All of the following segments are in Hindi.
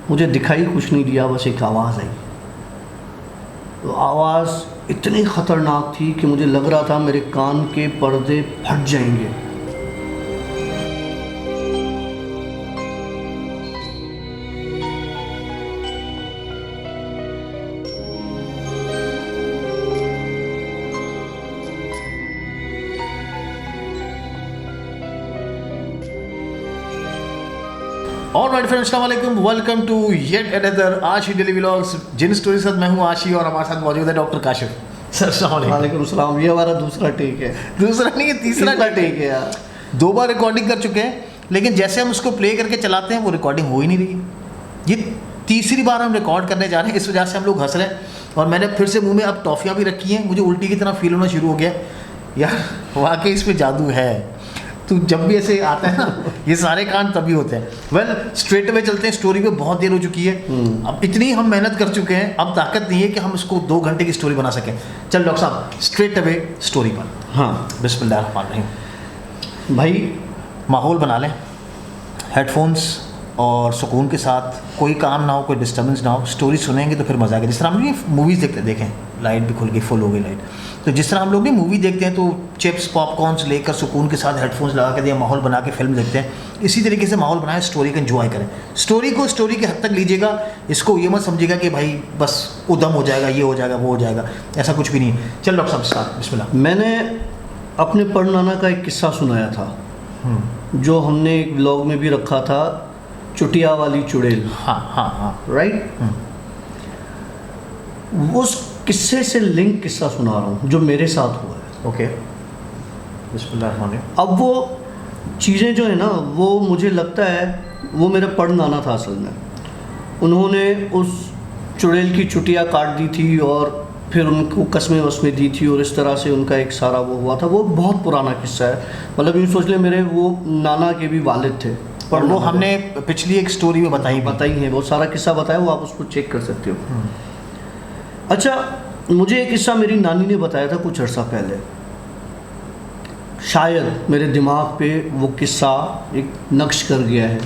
मुझे दिखाई कुछ नहीं दिया, बस एक आवाज़ आई। तो आवाज़ इतनी ख़तरनाक थी कि मुझे लग रहा था मेरे कान के पर्दे फट जाएंगे। और माय फ्रेंड्स, अस्सलाम वालेकुम, वेलकम टू येट अनदर आशी डेली व्लॉग्स। जिन स्टोरी के साथ मैं हूँ आशी और हमारे साथ मौजूद है डॉक्टर काशिफ। सर अस्सलाम वालेकुम। वालेकुम सलाम। ये हमारा दूसरा टेक है। दूसरा नहीं है, तीसरा टेक है यार। 2 बार रिकॉर्डिंग कर चुके हैं, लेकिन जैसे हम उसको प्ले करके चलाते हैं वो रिकॉर्डिंग हो ही नहीं रही। ये तीसरी बार हम रिकॉर्ड करने जा रहे हैं, इस वजह से हम लोग हंस रहे हैं। और मैंने फिर से मुंह में अब टॉफ़ियाँ भी रखी हैं, मुझे उल्टी की तरह फील होना शुरू हो गया यार। वाकई इसमें जादू है। तो जब भी ऐसे आता है ना, ये सारे कांड तभी होते हैं। वेल, स्ट्रेट अवे चलते हैं। स्टोरी पे बहुत देर हो चुकी है, अब इतनी हम मेहनत कर चुके हैं, अब ताकत नहीं है कि हम इसको 2 घंटे की स्टोरी बना सकें। चल डॉक्टर साहब, स्ट्रेट अवे स्टोरी पर। हाँ बिस्मिल्लाहिर्रहमानिर्रहीम। भाई, माहौल बना लें, हेडफोन्स और सुकून के साथ, कोई काम ना हो, कोई डिस्टर्बेंस ना हो। स्टोरी सुनेंगे तो फिर मज़ा आएगा। जिस तरह हम लोग मूवीज़ देखें, लाइट भी खुल गई, फुल हो गई लाइट, तो जिस तरह हम लोग ने मूवी देखते हैं तो चिप्स पॉपकॉर्न्स लेकर सुकून के साथ हेडफोन्स लगा के दिया, माहौल बना के फिल्म देखते हैं। इसी तरीके से माहौल बनाए, स्टोरी का एंजॉय करें। स्टोरी को स्टोरी के हद तक लीजिएगा, इसको ये मत समझिएगा कि भाई बस उदम हो जाएगा, ये हो जाएगा, वो हो जाएगा, ऐसा कुछ भी नहीं है। चल डॉक्टर साहब स्टार्ट, बिस्मिल्लाह। मैंने अपने परनाना का एक किस्सा सुनाया था, जो हमने एक व्लॉग में भी रखा था, चुटिया वाली चुड़ैल। हाँ, राइट। उस किस्से से लिंक किस्सा सुना रहा हूँ जो मेरे साथ हुआ है। ओके, बिस्मिल्लाह। अब वो चीज़ें जो है ना, वो मुझे लगता है वो मेरा परनाना था असल में। उन्होंने उस चुड़ैल की चुटिया काट दी थी और फिर उनको कस्में वस्में दी थी, और इस तरह से उनका एक सारा वो हुआ था। वो बहुत पुराना किस्सा है, मतलब यूँ सोच ले मेरे वो नाना के भी वालिद थे। पर वो हमने पिछली एक स्टोरी में बताई है, बहुत सारा किस्सा बताया, वो आप उसको चेक कर सकते हो। अच्छा, मुझे एक किस्सा मेरी नानी ने बताया था कुछ अर्सा पहले। शायद मेरे दिमाग पे वो किस्सा एक नक्श कर गया है।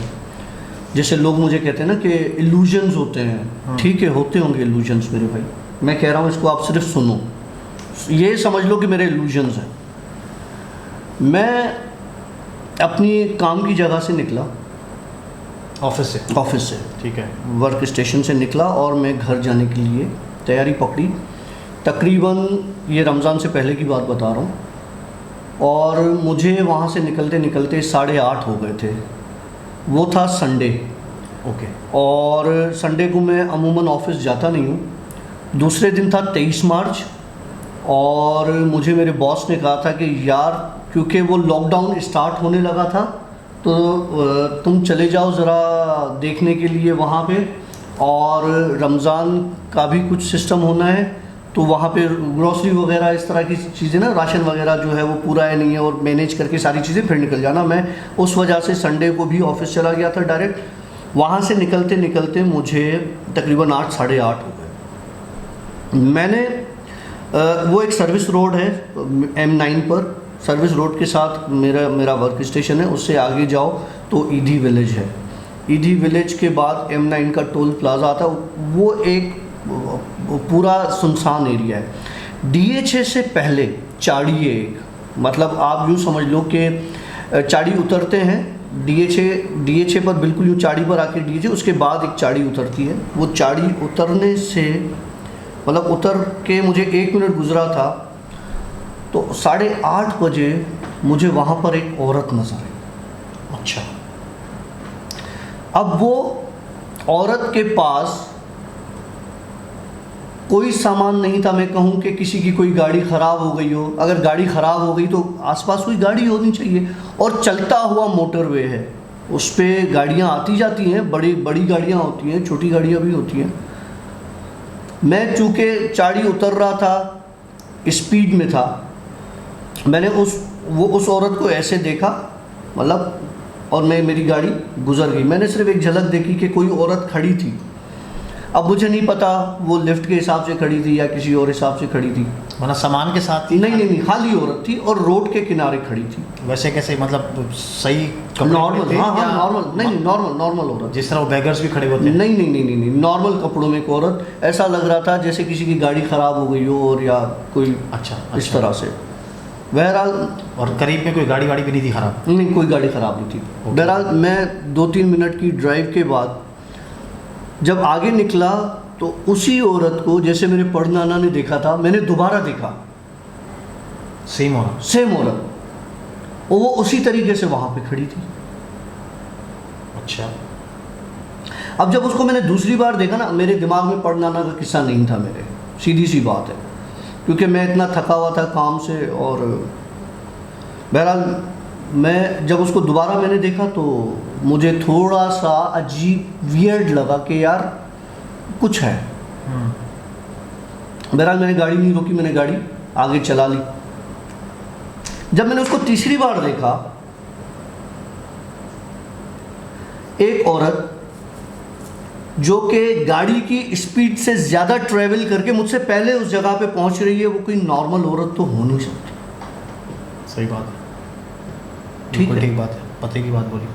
जैसे लोग मुझे कहते हैं ना कि इल्यूजन्स होते हैं। ठीक है, होते होंगे इल्यूजन्स मेरे भाई। मैं कह रहा हूँ इसको आप सिर्फ सुनो, ये समझ लो कि मेरे इल्यूजन्स हैं। मैं अपनी काम की जगह से निकला, ऑफिस से, ठीक है, वर्क स्टेशन से निकला, और मैं घर जाने के लिए तैयारी पकड़ी। तकरीबन ये रमज़ान से पहले की बात बता रहा हूँ, और मुझे वहाँ से निकलते निकलते 8:30 हो गए थे। वो था संडे। ओके। और संडे को मैं अमूमन ऑफिस जाता नहीं हूँ। दूसरे दिन था 23 मार्च, और मुझे मेरे बॉस ने कहा था कि यार, क्योंकि वो लॉकडाउन स्टार्ट होने लगा था, तो तुम चले जाओ ज़रा देखने के लिए वहाँ पे, और रमज़ान का भी कुछ सिस्टम होना है, तो वहाँ पे ग्रॉसरी वगैरह इस तरह की चीज़ें ना, राशन वगैरह जो है वो पूरा है नहीं है, और मैनेज करके सारी चीज़ें फिर निकल जाना। मैं उस वजह से संडे को भी ऑफिस चला गया था डायरेक्ट। वहाँ से निकलते निकलते मुझे तकरीबन 8 साढ़े 8 हो गए। मैंने वो एक सर्विस रोड है M9 पर, सर्विस रोड के साथ मेरा वर्क स्टेशन है। उससे आगे जाओ तो ईदी विलेज है। ईदी विलेज के बाद M9 का टोल प्लाजा आता है। वो एक पूरा सुनसान एरिया है। DHA से पहले चाड़ी है एक, मतलब आप यूँ समझ लो कि चाड़ी उतरते हैं, DHA पर बिल्कुल यूँ चाड़ी पर आके DHA, उसके बाद एक चाड़ी उतरती है। वो चाड़ी उतरने से, मतलब उतर के मुझे 1 मिनट गुजरा था, तो 8:30 बजे मुझे वहाँ पर एक औरत नजर आई। अच्छा। अब वो औरत के पास कोई सामान नहीं था। मैं कहूँ कि किसी की कोई गाड़ी ख़राब हो गई हो, अगर गाड़ी ख़राब हो गई तो आसपास कोई गाड़ी होनी चाहिए, और चलता हुआ मोटरवे है, उस पर गाड़ियाँ आती जाती हैं, बड़ी गाड़ियाँ होती हैं, छोटी गाड़ियाँ भी होती हैं। मैं चूँकि चाड़ी उतर रहा था, स्पीड में था, मैंने उस औरत को ऐसे देखा, मतलब, और मेरी गाड़ी गुजर गई। मैंने सिर्फ एक झलक देखी कि कोई औरत खड़ी थी। अब मुझे नहीं पता वो लिफ्ट के हिसाब से खड़ी थी या किसी और हिसाब से खड़ी थी। मतलब सामान के साथ थी? नहीं नहीं नहीं, खाली औरत थी और रोड के किनारे खड़ी थी। वैसे कैसे, मतलब सही कपड़े नॉर्मल, थे हाँ हाँ या नॉर्मल, नहीं नॉर्मल नॉर्मल औरत। जिस तरह वो बेगर्स भी खड़े होते हैं? नहीं नहीं नहीं नहीं नहीं, नॉर्मल कपड़ों में एक औरत, ऐसा लग रहा था जैसे किसी की गाड़ी ख़राब हो गई हो और या कोई अच्छा इस तरह से। बहरहाल और करीब में कोई गाड़ी वाड़ी भी नहीं थी खराब? नहीं, कोई गाड़ी ख़राब नहीं थी। बहरहाल मैं 2-3 मिनट की ड्राइव के बाद जब आगे निकला तो उसी औरत को जैसे मेरे पड़नाना ने देखा था, मैंने दोबारा देखा। सेम औरत? सेम औरत, और वो उसी तरीके से वहाँ पे खड़ी थी। अच्छा। अब जब उसको मैंने दूसरी बार देखा ना, मेरे दिमाग में पड़नाना का किस्सा नहीं था मेरे, सीधी सी बात है, क्योंकि मैं इतना थका हुआ था काम से। और बहरहाल मैं जब उसको दोबारा मैंने देखा तो मुझे थोड़ा सा अजीब वियर्ड लगा कि यार कुछ है। बहरहाल मैंने गाड़ी नहीं रोकी, मैंने गाड़ी आगे चला ली। जब मैंने उसको तीसरी बार देखा, एक औरत जो कि गाड़ी की स्पीड से ज़्यादा ट्रैवल करके मुझसे पहले उस जगह पे पहुंच रही है, वो कोई नॉर्मल औरत तो हो नहीं सकती। सही बात है, ठीक है, ठीक बात है, पते की बात बोली।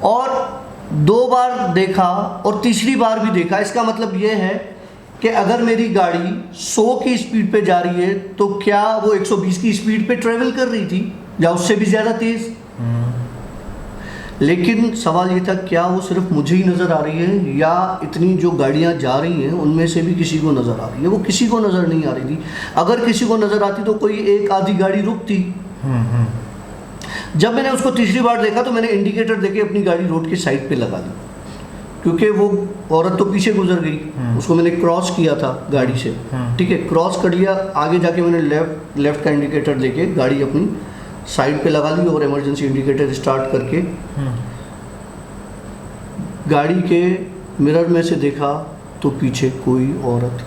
और 2 बार देखा और तीसरी बार भी देखा। इसका मतलब ये है कि अगर मेरी गाड़ी 100 की स्पीड पे जा रही है तो क्या वो 120 की स्पीड पे ट्रेवल कर रही थी या उससे भी ज़्यादा तेज़। लेकिन सवाल ये था, क्या वो सिर्फ मुझे ही नज़र आ रही है या इतनी जो गाड़ियाँ जा रही हैं उनमें से भी किसी को नज़र आ रही है। वो किसी को नज़र नहीं आ रही थी। अगर किसी को नज़र आती तो कोई एक आधी गाड़ी रुकती। जब मैंने उसको तीसरी बार देखा तो मैंने इंडिकेटर देके अपनी गाड़ी रोड की साइड पे लगा दी, क्योंकि वो औरत तो पीछे गुजर गई। उसको मैंने क्रॉस किया था गाड़ी से, ठीक है, क्रॉस कर लिया। आगे जाके मैंने लेफ्ट का इंडिकेटर देके गाड़ी अपनी साइड पे लगा ली और इमरजेंसी इंडिकेटर स्टार्ट करके गाड़ी के मिरर में से देखा तो पीछे कोई औरत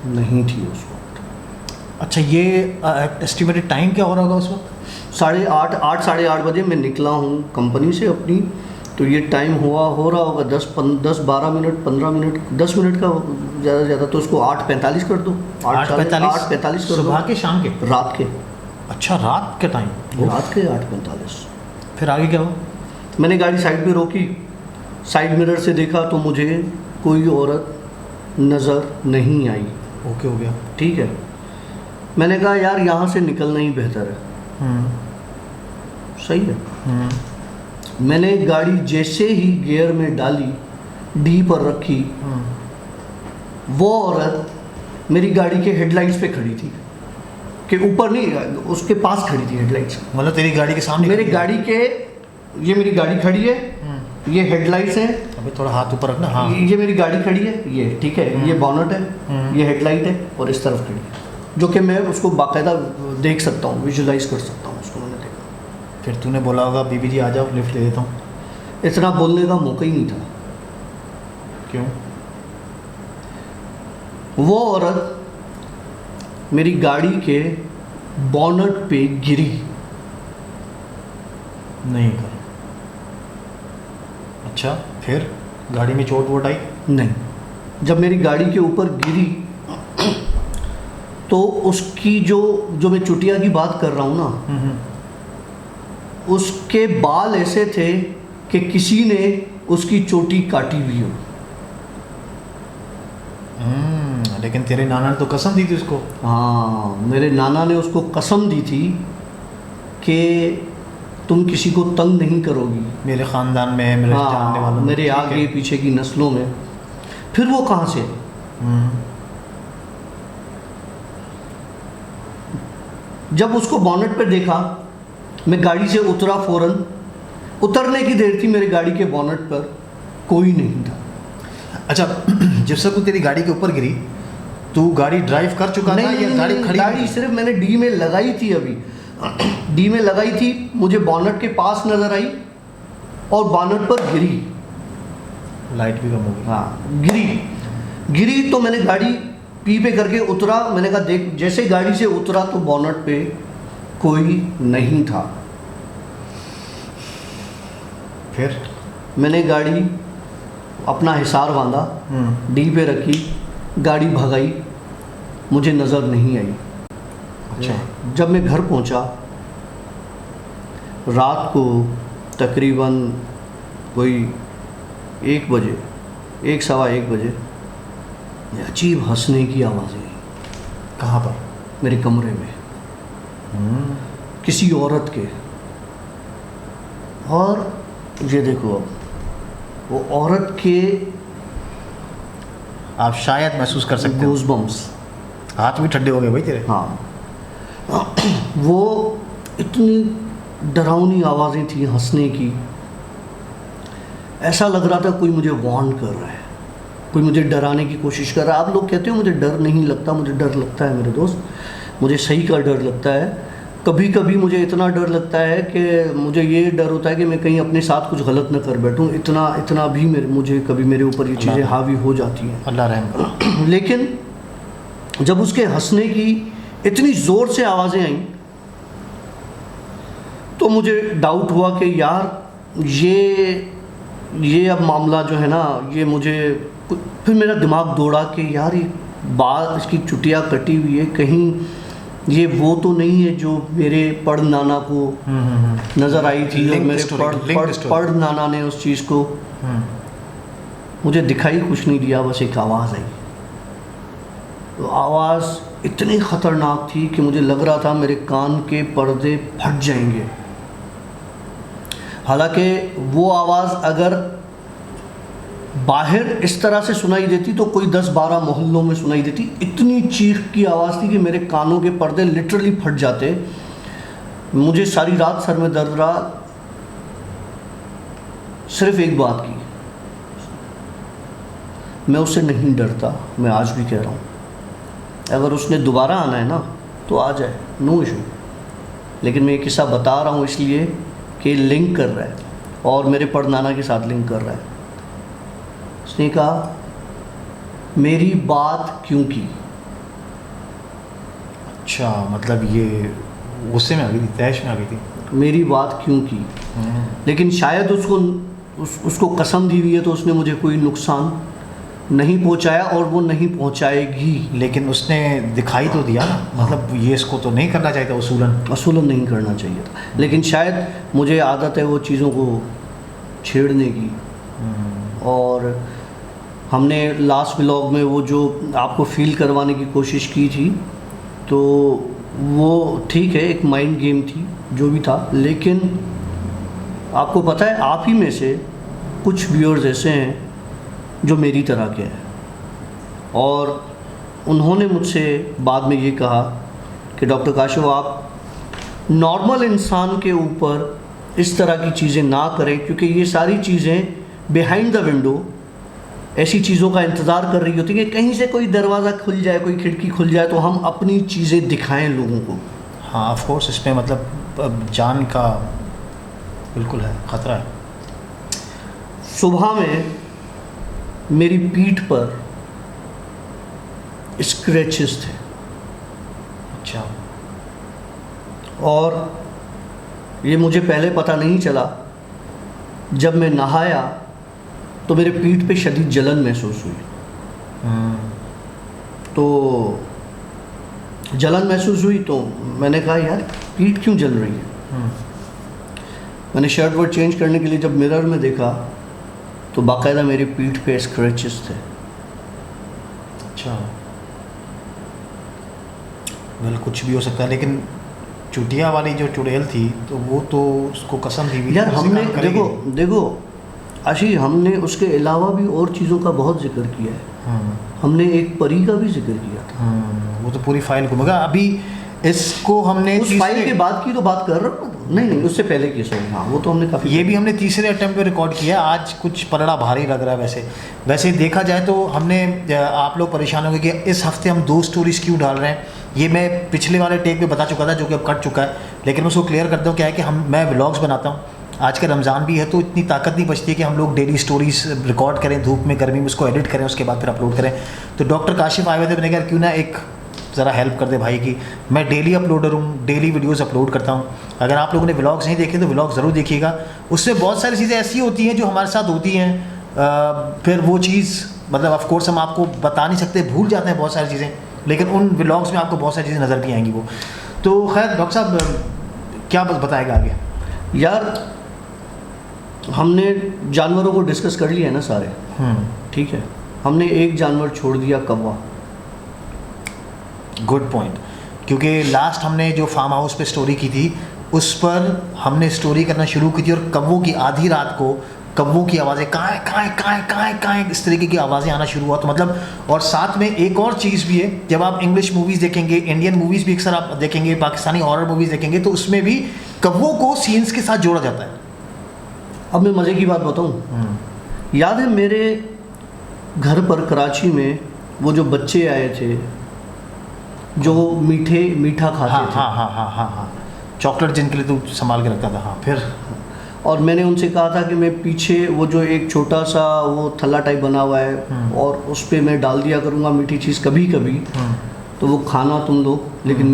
नहीं थी उस वक्त। अच्छा, ये एस्टिमेटेड टाइम क्या हो रहा होगा उस वक्त? 8:30 साढ़े 8 बजे मैं निकला हूँ कंपनी से अपनी, तो ये टाइम हो रहा होगा 10-12 मिनट, 15 मिनट, 10 मिनट का ज़्यादा से ज़्यादा, तो उसको 8:45 कर दो। 8:45 कर दो। सुबह के, शाम के, रात के? अच्छा, रात के टाइम, रात के 8:45। फिर आगे क्या हुआ? मैंने गाड़ी साइड पे रोकी, साइड मिरर से देखा तो मुझे कोई औरत नज़र नहीं आई। ओके, हो गया, ठीक है। मैंने कहा यार यहाँ से निकलना ही बेहतर है। सही है। मैंने गाड़ी जैसे ही गियर में डाली, डी पर रखी, वो औरत मेरी गाड़ी के हेडलाइट्स पे खड़ी थी, कि ऊपर नहीं, उसके पास खड़ी थी हेडलाइट्स। मतलब तेरी गाड़ी के सामने? मेरी गाड़ी के, ये मेरी गाड़ी खड़ी है, ये हेडलाइट्स है। अभी थोड़ा हाथ ऊपर रखना। हाँ, ये मेरी गाड़ी खड़ी है, ये ठीक है, ये बॉनेट है, ये हेडलाइट है और इस तरफ खड़ी है, जो कि मैं उसको बाकायदा देख सकता हूँ, विजुलाइज कर सकता हूँ उसको। मैंने देखा। फिर तूने बोला होगा बीबी जी आ जाओ, लिफ्ट दे देता हूँ। इतना बोलने का मौका ही नहीं था। क्यों? वो औरत मेरी गाड़ी के बॉनेट पे गिरी। नहीं कर। अच्छा, फिर गाड़ी में चोट वोट आई? नहीं, जब मेरी गाड़ी के ऊपर गिरी तो उसकी जो मैं चुटिया की बात कर रहा हूँ ना, उसके बाल ऐसे थे कि किसी ने उसकी चोटी काटी हुई हो। लेकिन तेरे नाना ने तो कसम दी थी उसको। हाँ, मेरे नाना ने उसको कसम दी थी कि तुम किसी को तंग नहीं करोगी, मेरे ख़ानदान में, मेरे जानने वालों में, मेरे आगे पीछे की नस्लों में। फिर वो कहाँ से? जब उसको बॉनेट पे देखा, मैं गाड़ी से उतरा, फ़ौरन उतरने की देर थी, मेरी गाड़ी के बॉनेट पर कोई नहीं था। अच्छा, जब से तू तेरी गाड़ी के ऊपर गिरी, तू गाड़ी ड्राइव कर चुका था या गाड़ी खड़ी? गाड़ी सिर्फ मैंने डी में लगाई थी, अभी डी में लगाई थी, मुझे बॉनेट के पास नज़र आई और बॉनेट पर गिरी। लाइट भी कम हो गई। हाँ, गिरी तो मैंने गाड़ी पी पे करके उतरा। मैंने कहा देख, जैसे गाड़ी से उतरा तो बॉनेट पे कोई नहीं था। फिर मैंने गाड़ी अपना हिसार बांधा, डी पे रखी, गाड़ी भगाई, मुझे नज़र नहीं आई। अच्छा। जब मैं घर पहुंचा रात को तकरीबन कोई 1 बजे, 1 सवा 1 बजे अजीब हंसने की आवाज़ें आई कहाँ पर? मेरे कमरे में, किसी औरत के। और ये देखो अब वो औरत के आप शायद महसूस कर सकते हो, गूज़बम्स। हाथ भी ठंडे हो गए भाई तेरे। हाँ वो इतनी डरावनी आवाज़ें थी हंसने की, ऐसा लग रहा था कोई मुझे वार्न कर रहा है, कोई मुझे डराने की कोशिश कर रहा है। आप लोग कहते हो मुझे डर नहीं लगता, मुझे डर लगता है मेरे दोस्त, मुझे सही का डर लगता है। कभी कभी मुझे इतना डर लगता है कि मुझे ये डर होता है कि मैं कहीं अपने साथ कुछ गलत न कर बैठूं, इतना भी मुझे कभी मेरे ऊपर ये चीज़ें हावी हो जाती हैं। अल्लाह रहम करे। लेकिन जब उसके हंसने की इतनी ज़ोर से आवाज़ें आईं तो मुझे डाउट हुआ कि यार ये अब मामला जो है ना, ये मुझे फिर मेरा दिमाग दौड़ा कि यार ये बाल इसकी चुटिया कटी हुई है, कहीं ये वो तो नहीं है जो मेरे पड़ नाना को नज़र आई थी और मेरे पड़ नाना ने उस चीज़ को मुझे दिखाई कुछ नहीं दिया, बस एक आवाज़ आई। तो आवाज़ इतनी ख़तरनाक थी कि मुझे लग रहा था मेरे कान के पर्दे फट जाएंगे। हालांकि वो आवाज़ अगर बाहर इस तरह से सुनाई देती तो कोई 10-12 मोहल्लों में सुनाई देती। इतनी चीख की आवाज़ थी कि मेरे कानों के पर्दे लिटरली फट जाते। मुझे सारी रात सर में दर्द रहा, सिर्फ एक बात की, मैं उससे नहीं डरता। मैं आज भी कह रहा हूँ अगर उसने दोबारा आना है ना तो आ जाए, नो इशू। लेकिन मैं ये किस्सा बता रहा हूँ इसलिए कि लिंक कर रहा है और मेरे परनाना के साथ लिंक कर रहा है। उसने कहा मेरी बात क्यों की। अच्छा, मतलब ये गुस्से में आ गई थी, तैश में आ गई थी। मेरी बात क्यों की। लेकिन शायद उसको कसम दी हुई है तो उसने मुझे कोई नुकसान नहीं पहुंचाया और वो नहीं पहुंचाएगी। लेकिन उसने दिखाई तो दिया ना, मतलब ये इसको तो नहीं करना चाहिए था, असूलन नहीं करना चाहिए था। लेकिन शायद मुझे आदत है वो चीज़ों को छेड़ने की। और हमने लास्ट व्लॉग में वो जो आपको फील करवाने की कोशिश की थी तो वो ठीक है, एक माइंड गेम थी जो भी था। लेकिन आपको पता है आप ही में से कुछ व्यूअर्स ऐसे हैं जो मेरी तरह के हैं और उन्होंने मुझसे बाद में ये कहा कि डॉक्टर काशिफ आप नॉर्मल इंसान के ऊपर इस तरह की चीज़ें ना करें, क्योंकि ये सारी चीज़ें बिहाइंड द विंडो ऐसी चीज़ों का इंतज़ार कर रही होती है कि कहीं से कोई दरवाज़ा खुल जाए, कोई खिड़की खुल जाए तो हम अपनी चीज़ें दिखाएं लोगों को। हाँ ऑफ कोर्स, इसमें मतलब जान का बिल्कुल है, ख़तरा है। सुबह में मेरी पीठ पर स्क्रैचेस थे। अच्छा। और ये मुझे पहले पता नहीं चला। जब मैं नहाया तो मेरे पीठ पे शदीद जलन महसूस हुई। तो जलन महसूस हुई तो मैंने कहा यार पीठ क्यों जल रही है। मैंने शर्ट वर्ट चेंज करने के लिए जब मिरर में देखा तो बाकायदा मेरी पीठ पे स्क्रैचेस थे। अच्छा, वेल कुछ भी हो सकता है, लेकिन चुटिया वाली जो चुड़ैल थी तो वो तो उसको कसम दी हुई यार। हमने देखो आशी, हमने उसके अलावा भी और चीज़ों का बहुत जिक्र किया है। हमने एक परी का भी जिक्र किया था। वो तो पूरी फाइल घूमेगा। अभी इसको हमने उस फाइल के बाद की तो बात कर रहा हूँ। नहीं उससे पहले की सॉरी। हाँ वो तो हमने काफ़ी, ये भी हमने तीसरे अटेम्प्ट पे रिकॉर्ड किया। आज कुछ पलड़ा भारी लग रहा है। वैसे देखा जाए तो हमने, आप लोग परेशान होंगे कि इस हफ्ते हम 2 स्टोरीज़ क्यों डाल रहे हैं। ये मैं पिछले वाले टेक में बता चुका था जो कि अब कट चुका है, लेकिन मैं उसको क्लियर करता हूँ। क्या है कि मैं व्लॉग्स बनाता हूँ। आज का रमज़ान भी है तो इतनी ताकत नहीं बचती है कि हम लोग डेली स्टोरीज़ रिकॉर्ड करें धूप में, गर्मी में, उसको एडिट करें, उसके बाद फिर अपलोड करें। तो डॉक्टर काशिफ आए हुए थे, मैंने कहा क्यों ना एक ज़रा हेल्प कर दे भाई की। मैं डेली अपलोडर हूँ, डेली वीडियोस अपलोड करता हूँ। अगर आप लोगों ने व्लॉग्स नहीं देखे तो व्लॉग ज़रूर देखिएगा। उसमें बहुत सारी चीज़ें ऐसी होती हैं जो हमारे साथ होती हैं। फिर वो चीज़ मतलब ऑफ कोर्स हम आपको बता नहीं सकते, भूल जाते हैं बहुत सारी चीज़ें, लेकिन उन व्लॉग्स में आपको बहुत सारी चीज़ें नज़र भी आएंगी वो। तो खैर डॉक्टर साहब क्या बस बताएगा आगे? यार हमने जानवरों को डिस्कस कर लिया है ना सारे, ठीक है, हमने एक जानवर छोड़ दिया, कौवा। गुड पॉइंट, क्योंकि लास्ट हमने जो फार्म हाउस पे स्टोरी की थी उस पर हमने स्टोरी करना शुरू की थी और कौवों की आधी रात को कौवों की आवाज़ें काएं काएं काएं काएं काएं इस तरीके की आवाज़ें आना शुरू हुआ। तो मतलब, और साथ में एक और चीज़ भी है, जब आप इंग्लिश मूवीज़ देखेंगे, इंडियन मूवीज़ भी अक्सर आप देखेंगे, पाकिस्तानी हॉरर मूवीज़ देखेंगे, तो उसमें भी कौवों को सीन्स के साथ जोड़ा जाता है। अब मैं मज़े की बात बताऊं, याद है मेरे घर पर कराची में वो जो बच्चे आए थे जो मीठा खाते हाँ थे, हाँ हाँ हाँ हाँ हाँ, चॉकलेट जिनके लिए तू संभाल के रखता था। हाँ, फिर और मैंने उनसे कहा था कि मैं पीछे वो जो एक छोटा सा वो थल्ला टाइप बना हुआ है और उस पर मैं डाल दिया करूँगा मीठी चीज़ कभी कभी, तो वो खाना तुम लोग, लेकिन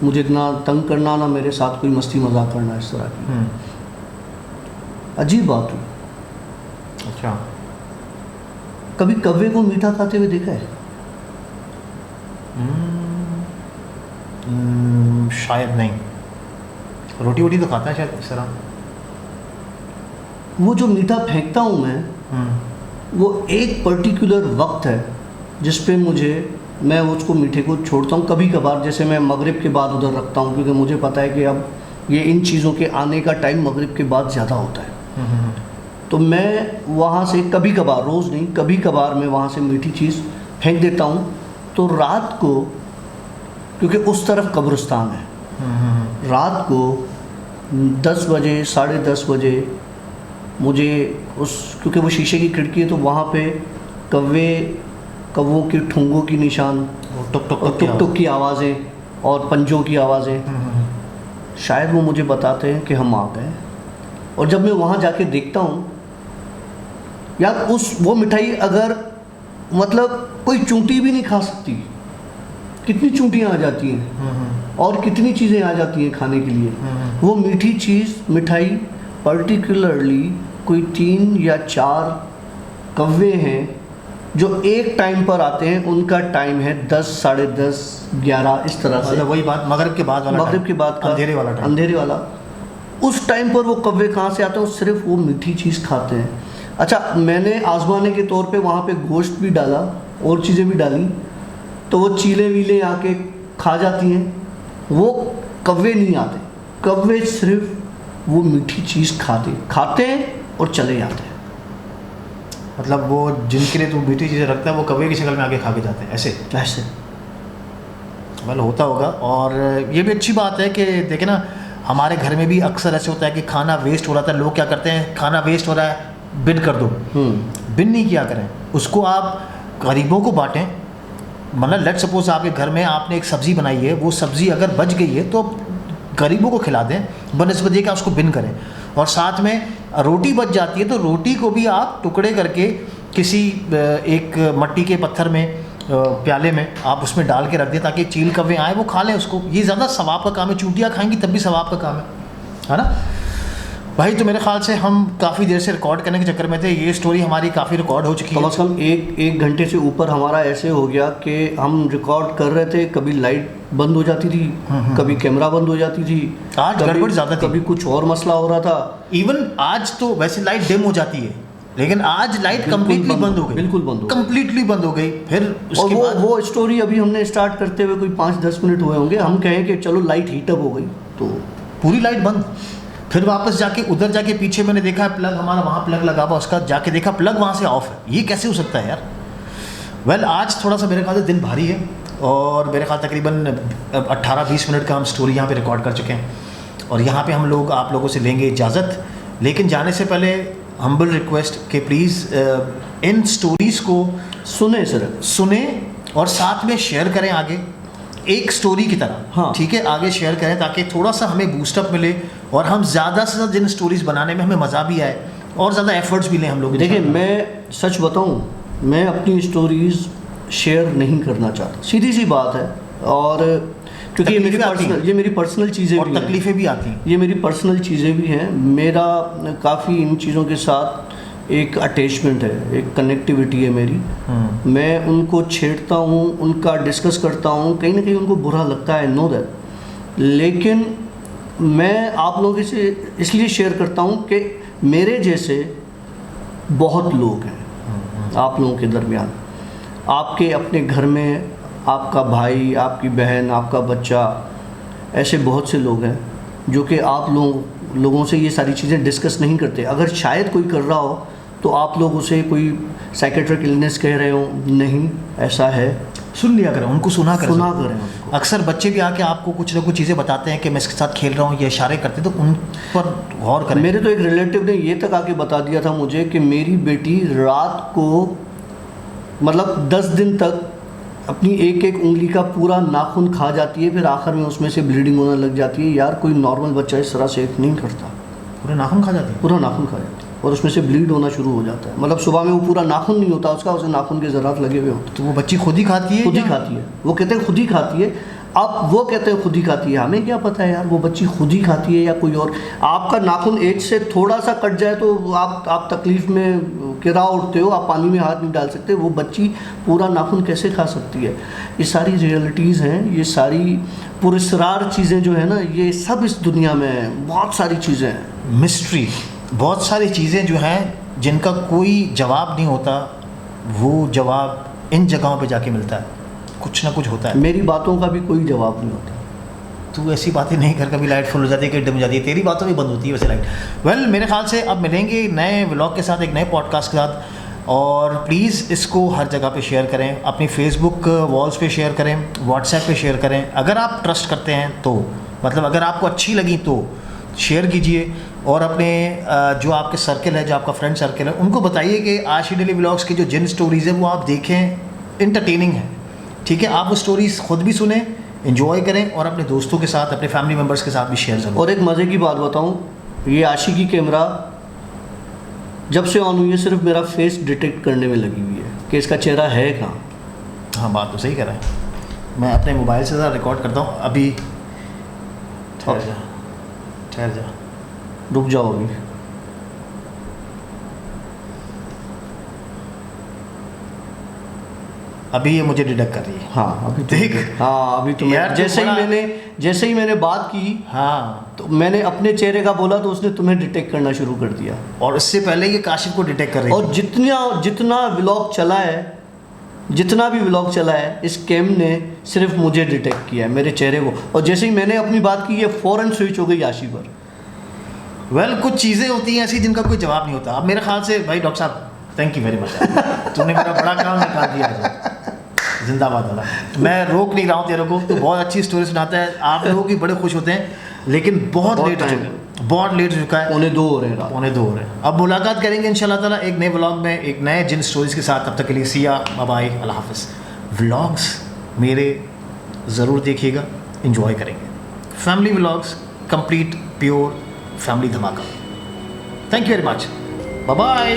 मुझे इतना तंग करना ना, मेरे साथ कोई मस्ती मजाक करना इस तरह की। अजीब बात हुई। अच्छा, कभी कौवे को मीठा खाते हुए देखा है? शायद नहीं, रोटी वोटी तो खाता है शायद इस तरह। वो जो मीठा फेंकता हूँ मैं, वो एक पर्टिकुलर वक्त है जिस पे मैं उसको मीठे को छोड़ता हूँ। कभी कभार जैसे मैं मगरिब के बाद उधर रखता हूँ, क्योंकि मुझे पता है कि अब ये इन चीज़ों के आने का टाइम मगरिब के बाद ज़्यादा होता है। तो मैं वहाँ से कभी कभार, रोज़ नहीं, कभी कभार मैं वहाँ से मीठी चीज़ फेंक देता हूँ। तो रात को, क्योंकि उस तरफ कब्रिस्तान है, रात को 10 बजे 10:30 बजे मुझे क्योंकि वो शीशे की खिड़की है, तो वहाँ पे कौवों के ठुंगों की निशान, टुक टुक और टुक टुक की आवाज़ें और पंजों की आवाज़ें, शायद वो मुझे बताते हैं कि हम आ गए। और जब मैं वहाँ जाके देखता हूँ यार, वो मिठाई अगर मतलब कोई चूंटी भी नहीं खा सकती, कितनी चूंटियाँ आ जाती हैं और कितनी चीज़ें आ जाती हैं खाने के लिए। वो मीठी चीज़, मिठाई पर्टिकुलरली कोई 3 या 4 कौवे हैं जो एक टाइम पर आते हैं। उनका टाइम है 10, 10:30, 11 इस तरह से। मतलब वही बात, मगरिब के बाद वाला, मगरिब के बाद का अंधेरे वाला टाइम, अंधेरे वाला। उस टाइम पर वो कौवे कहाँ से आते हैं? सिर्फ वो मीठी चीज़ खाते हैं। अच्छा, मैंने आजमाने के तौर पे वहाँ पे गोश्त भी डाला और चीज़ें भी डाली, तो वो चीले वीले आके खा जाती हैं। वो कौवे नहीं आते, कौवे सिर्फ वो मीठी चीज़ खाते हैं और चले जाते हैं। मतलब वो जिनके लिए तू मीठी चीज़ें रखता है वो कौवे की शक्ल में आके खा के जाते हैं ऐसे। वेल, होता होगा। और ये भी अच्छी बात है कि देखे ना, हमारे घर में भी अक्सर ऐसे होता है कि खाना वेस्ट हो रहा था, लोग क्या करते हैं, खाना वेस्ट हो रहा है, बिन कर दो। बिन नहीं किया करें, उसको आप गरीबों को बांटें। मतलब लेट सपोज आपके घर में आपने एक सब्ज़ी बनाई है, वो सब्ज़ी अगर बच गई है तो गरीबों को खिला दें, बनस्पत ये कि उसको बिन करें। और साथ में रोटी बच जाती है तो रोटी को भी आप टुकड़े करके किसी एक मट्टी के पत्थर में, प्याले में आप उसमें डाल के रख दें, ताकि चील कौवे आए वो खा लें उसको। ये ज़्यादा सवाब का काम है, चूंटियाँ खाएंगी तब भी सवाब का काम है ना भाई। तो मेरे ख्याल से हम काफ़ी देर से रिकॉर्ड करने के चक्कर में थे, ये स्टोरी हमारी काफ़ी रिकॉर्ड हो चुकी है। कम से कम एक घंटे से ऊपर हमारा ऐसे हो गया कि हम रिकॉर्ड कर रहे थे, कभी लाइट बंद हो जाती थी, कभी कैमरा बंद हो जाती थी, आज गड़बड़ ज़्यादा थी, कभी कुछ और मसला हो रहा था। इवन आज तो वैसे लाइट डिम हो जाती है, लेकिन आज लाइट कम्प्लीटली बंद हो गई, बिल्कुल बंद हो गई, कम्प्लीटली बंद हो गई। फिर उसके बाद वो स्टोरी अभी हमने स्टार्ट करते हुए कोई 5-10 मिनट हुए होंगे, हम कहें कि चलो लाइट हीटअप हो गई तो पूरी लाइट बंद। फिर वापस जाके उधर जाके पीछे मैंने देखा है प्लग, हमारा वहाँ प्लग लगा हुआ, उसका जाके देखा प्लग वहाँ से ऑफ है। ये कैसे हो सकता है यार? वेल, आज थोड़ा सा मेरे ख्याल से दिन भारी है और मेरे ख्याल तकरीबन 18-20 मिनट का हम स्टोरी यहाँ पे रिकॉर्ड कर चुके हैं और यहाँ पे हम लोग आप लोगों से लेंगे इजाज़त। लेकिन जाने से पहले हम्बल रिक्वेस्ट कि प्लीज़ इन स्टोरीज़ को सुने और साथ में शेयर करें आगे, एक स्टोरी की तरह। हाँ, ठीक है, आगे शेयर करें ताकि थोड़ा सा हमें बूस्टअप मिले और हम ज़्यादा से ज़्यादा जिन स्टोरीज़ बनाने में हमें मज़ा भी आए और ज़्यादा एफर्ट्स भी लें हम लोग। देखिए, मैं सच बताऊं, मैं अपनी स्टोरीज़ शेयर नहीं करना चाहता, सीधी सी बात है। और क्योंकि ये मेरी पर्सनल चीज़ें और तकलीफ़ें भी आती हैं, ये मेरी पर्सनल चीज़ें भी हैं। मेरा काफ़ी इन चीज़ों के साथ एक अटैचमेंट है, एक कनेक्टिविटी है मेरी। मैं उनको छेड़ता हूँ, उनका डिस्कस करता हूँ, कहीं ना कहीं उनको बुरा लगता है, नो दैट। लेकिन मैं आप लोगों से इसलिए शेयर करता हूँ कि मेरे जैसे बहुत लोग हैं आप लोगों के दरमियान, आपके अपने घर में आपका भाई, आपकी बहन, आपका बच्चा, ऐसे बहुत से लोग हैं जो कि आप लोगों से ये सारी चीज़ें डिस्कस नहीं करते। अगर शायद कोई कर रहा हो तो आप लोग उसे कोई साइकेट्रिक इलनेस कह रहे हो, नहीं ऐसा है, सुन लिया करें, उनको सुना करें उनको। अक्सर बच्चे भी आके आपको कुछ ना कुछ चीज़ें बताते हैं कि मैं इसके साथ खेल रहा हूँ, ये इशारे करते, तो उन पर गौर करें। मेरे तो एक रिलेटिव ने ये तक आके बता दिया था मुझे कि मेरी बेटी रात को मतलब 10 दिन तक अपनी एक एक उंगली का पूरा नाखून खा जाती है, फिर आखिर में उसमें से ब्लीडिंग होने लग जाती है। यार कोई नॉर्मल बच्चा इस तरह से नहीं करता। पूरा नाखून खा जाती है? पूरा नाखून खा जाती है और उसमें से ब्लीड होना शुरू हो जाता है। मतलब सुबह में वो पूरा नाखून नहीं होता उसका, उसे नाखून के ज़रात लगे हुए होते। तो वो बच्ची खुद ही खाती है? खुद ही खाती है, वो कहते हैं खुद ही खाती है। अब वो कहते हैं खुद ही खाती है, हमें क्या पता है यार वो बच्ची खुद ही खाती है या कोई और। आपका नाखून एज से थोड़ा सा कट जाए तो आप तकलीफ़ में किरा उठते हो, आप पानी में हाथ नहीं डाल सकते। वो बच्ची पूरा नाखून कैसे खा सकती है? ये सारी रियलिटीज़ हैं, ये सारी पुरस्कार चीज़ें जो है ना, ये सब इस दुनिया में हैं। बहुत सारी चीज़ें हैं, मिस्ट्री, बहुत सारी चीज़ें जो हैं जिनका कोई जवाब नहीं होता, वो जवाब इन जगहों पे जाके मिलता है, कुछ ना कुछ होता है। मेरी बातों का भी कोई जवाब नहीं होता। तू ऐसी बातें नहीं कर, कभी लाइट फुल हो जाती है, कभी डम जाती है, तेरी बातों भी बंद होती है वैसे लाइट। वेल मेरे ख्याल से अब मिलेंगे नए व्लॉग के साथ, एक नए पॉडकास्ट के साथ। और प्लीज़ इसको हर जगह पे शेयर करें, अपनी फेसबुक वॉल्स पे शेयर करें, व्हाट्सएप पे शेयर करें। अगर आप ट्रस्ट करते हैं तो, मतलब अगर आपको अच्छी लगी तो शेयर कीजिए। और अपने जो आपके सर्कल है, जो आपका फ्रेंड सर्कल है, उनको बताइए कि आशी डेली व्लॉग्स की जो जिन स्टोरीज़ है वो आप देखें, इंटरटेनिंग है, ठीक है। आप वो स्टोरीज़ खुद भी सुने, एंजॉय करें और अपने दोस्तों के साथ, अपने फैमिली मेम्बर्स के साथ भी शेयर करें। और एक मज़े की बात बताऊं, ये आशिकी कैमरा जब से ऑन हुई है सिर्फ मेरा फेस डिटेक्ट करने में लगी हुई है कि इसका चेहरा है कहाँ। हाँ, बात तो सही कर रहे हैं। मैं अपने मोबाइल से ज़रा रिकॉर्ड करता हूँ अभी। ठहर जा, रुक जाओ अभी। अभी ये मुझे डिटेक्ट कर रही है। हाँ अभी देख, हाँ अभी तो यार जैसे ही मैंने बात की, हाँ, तो मैंने अपने चेहरे का बोला तो उसने तुम्हें डिटेक्ट करना शुरू कर दिया। और इससे पहले ये काशिफ को डिटेक्ट कर रही है। और जितना व्लॉग चला है, जितना भी व्लॉग चला है, इस कैम ने सिर्फ मुझे डिटेक्ट किया है, मेरे चेहरे को। और जैसे ही मैंने अपनी बात की, ये फ़ौरन स्विच हो गई आशी पर। वेल कुछ चीज़ें होती हैं ऐसी जिनका कोई जवाब नहीं होता। अब मेरे ख्याल से भाई डॉक्टर साहब, थैंक यू वेरी मच, तूने मेरा बड़ा काम निकाल दिया है। जिंदाबाद वाला। मैं रोक नहीं रहा हूँ तेरे को, तो बहुत अच्छी स्टोरी सुनाता है, आप लोग भी बड़े खुश होते हैं। लेकिन बहुत लेट हो चुका है, 1:45 हो रहे हैं, 1:45 हो रहे हैं। अब मुलाकात करेंगे इंशाल्लाह ताला एक नए व्लॉग में, एक नए जिन स्टोरीज़ के साथ। तब तक के लिए सिया, बाय बाय, अल्लाह हाफ़िज़। व्लॉग्स मेरे ज़रूर देखिएगा, एंजॉय करेंगे। Family vlogs, complete pure family धमाका। Thank you very much, bye bye.